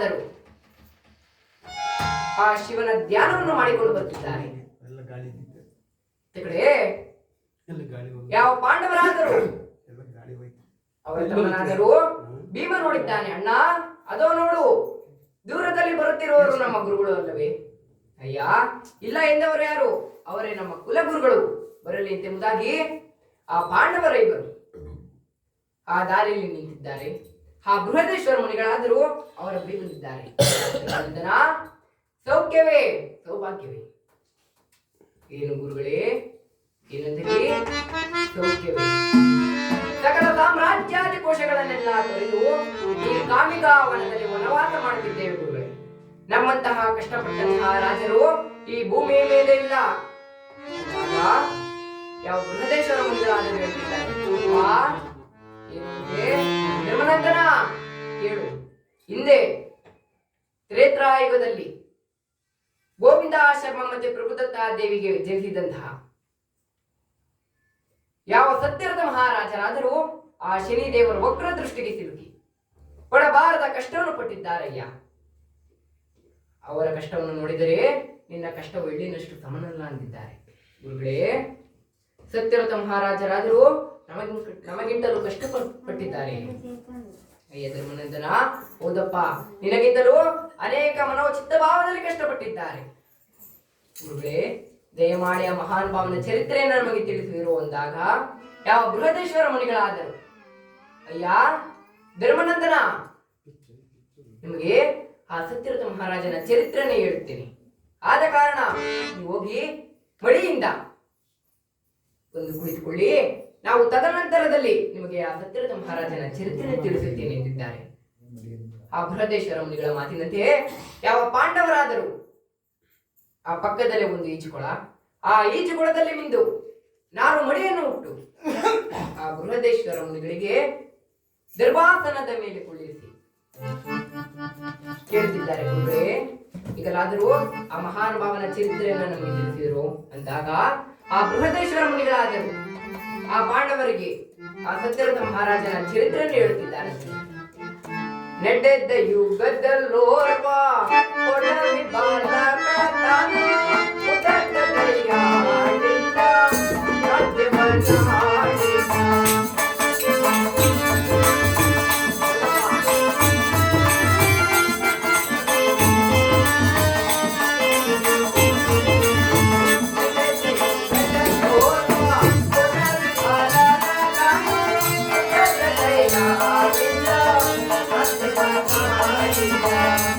ಮುನಿಗಳಾದರು ಆ ಶಿವನ ಧ್ಯಾನವನ್ನು ಮಾಡಿಕೊಂಡು ಬರ್ತಿದ್ದಾರೆ. ಯಾವ ಪಾಂಡವರಾದರು ಅವರ ತಮ್ಮನಾದರೂ ಭೀಮ ನೋಡಿದ್ದಾನೆ. ಅಣ್ಣ ಅದೋ ನೋಡು, ದೂರದಲ್ಲಿ ಬರುತ್ತಿರುವವರು ನಮ್ಮ ಗುರುಗಳು ಅಲ್ಲವೇ? ಅಯ್ಯ ಇಲ್ಲ ಎಂದವರು ಯಾರು? ಅವರೇ ನಮ್ಮ ಕುಲಗುರುಗಳು ಬರಲಿ ಎಂಬುದಾಗಿ ಆ ಪಾಂಡವರ ಇಬ್ಬರು ಆ ದಾರಿಯಲ್ಲಿ ನಿಂತಿದ್ದಾರೆ. ಆ ಬೃಹದೇಶ್ವರ ಮುನಿಗಳಾದರೂ ಅವರ ಬಳಿ ಬಂದಿದ್ದಾರೆ. ಸೌಖ್ಯವೇ ಸೌಭಾಗ್ಯವೇ? ಏನು ಗುರುಗಳೇ, ಏನಂದರೆ ಸೌಖ್ಯವೇ? ಸಕಲ ಸಾಮ್ರಾಜ್ಯಾದಿ ಕೋಶಗಳನ್ನೆಲ್ಲ ತೊರೆದು ಈ ಕಾಮಿಕಾ ವನದಲ್ಲಿ ವನವಾಸ ಮಾಡುತ್ತಿದ್ದೇವೆ ಗುರುಗಳೇ. ನಮ್ಮಂತಹ ಕಷ್ಟಪಟ್ಟಂತಹ ರಾಜರು ಈ ಭೂಮಿಯ ಮೇಲೆ ಇಲ್ಲ. ಯಾವ ಬೃಹದೇಶ್ವರ ಮುನಿಗಳಾದರೂ ಹೇಳ್ತಿದ್ದಾರೆ, ನಿರ್ಮನಂದನ ಕೇಳು, ಹಿಂದೆ ತ್ರೇತಾಯುಗದಲ್ಲಿ ಗೋವಿಂದ ಶರ್ಮ ಮತ್ತೆ ಪ್ರಭುದತ್ತ ದೇವಿಗೆ ಜನಿಸಿದಂತಹ ಯಾವ ಸತ್ಯರಥ ಮಹಾರಾಜರಾದರೂ ಆ ಶನಿ ದೇವರ ವಕ್ರ ದೃಷ್ಟಿಗೆ ಸಿಲುಕಿ ಪಡಬಾರದ ಕಷ್ಟವನ್ನು ಪಟ್ಟಿದ್ದಾರಯ್ಯ. ಅವರ ಕಷ್ಟವನ್ನು ನೋಡಿದರೆ ನಿನ್ನ ಕಷ್ಟವು ಎಳ್ಳಿನಷ್ಟು ಸಮನಲ್ಲ ಅಂದಿದ್ದಾರೆ ಗುರುಗಳೇ. ಸತ್ಯರಥ ಮಹಾರಾಜರಾದರೂ ನಮಗಿಂತಲೂ ಕಷ್ಟಪಟ್ಟಿದ್ದಾರೆ. ಅಯ್ಯ ಧರ್ಮನಂದನ, ಹೌದಪ್ಪ, ನಿನಗಿಂತಲೂ ಅನೇಕ ಮನೋಚಿತ್ತ ಭಾವದಲ್ಲಿ ಕಷ್ಟಪಟ್ಟಿದ್ದಾರೆ ಗುರುಗಳೇ. ದಯಮಾಡಿ ಆ ಮಹಾನ್ ಭಾವನ ಚರಿತ್ರೆಯನ್ನು ನಮಗೆ ತಿಳಿಸಿರು ಅಂದಾಗ ಯಾವ ಬೃಹದೇಶ್ವರ ಮುನಿಗಳಾದರು. ಅಯ್ಯ ಧರ್ಮನಂದನ, ನಿಮಗೆ ಆ ಸತ್ಯರಥ ಮಹಾರಾಜನ ಚರಿತ್ರೆನೇ ಹೇಳುತ್ತೇನೆ. ಆದ ಕಾರಣ ನೀವು ಹೋಗಿ ಮಡಿಯಿಂದ ಒಂದು ಕುಳಿತುಕೊಳ್ಳಿ, ನಾವು ತದನಂತರದಲ್ಲಿ ನಿಮಗೆ ಆ ಸತ್ಯರಥ ಮಹಾರಾಜನ ಚರಿತ್ರೆ ತಿಳಿಸುತ್ತೇನೆ ಎಂದಿದ್ದಾರೆ. ಆ ಬೃಹದೇಶ್ವರ ಮುನಿಗಳ ಮಾತಿನಂತೆ ಯಾವ ಪಾಂಡವರಾದರು ಆ ಪಕ್ಕದಲ್ಲೇ ಒಂದು ಈಜುಕೊಳ, ಆ ಈಜುಕೊಳದಲ್ಲಿ ಮಿಂದು ನಾನು ಮಡಿಯನ್ನು ಹುಟ್ಟು ಆ ಬೃಹದೇಶ್ವರ ಮುನಿಗಳಿಗೆ ದರ್ಭಾಸನದ ಮೇಲೆ ಕುಳ್ಳಿರಿಸಿ ಕೇಳುತ್ತಿದ್ದಾರೆ ಗುರುಗಳೇ. ಈಗಲಾದರೂ ಆ ಮಹಾನುಭಾವನ ಚರಿತ್ರೆಯನ್ನು ನಮಗೆ ತಿಳಿಸಿದರು ಅಂದಾಗ ಆ ಬೃಹದೇಶ್ವರ ಮುನಿಗಳಾದರು ಆ ಪಾಂಡವರಿಗೆ ಆ ಸತ್ಯರಥ ಮಹಾರಾಜನ ಚರಿತ್ರೆಯನ್ನು ಹೇಳುತ್ತಿದ್ದಾರೆ. ನಡೆದ ಯುಗದಲ್ಲೋರ್ವ Yeah.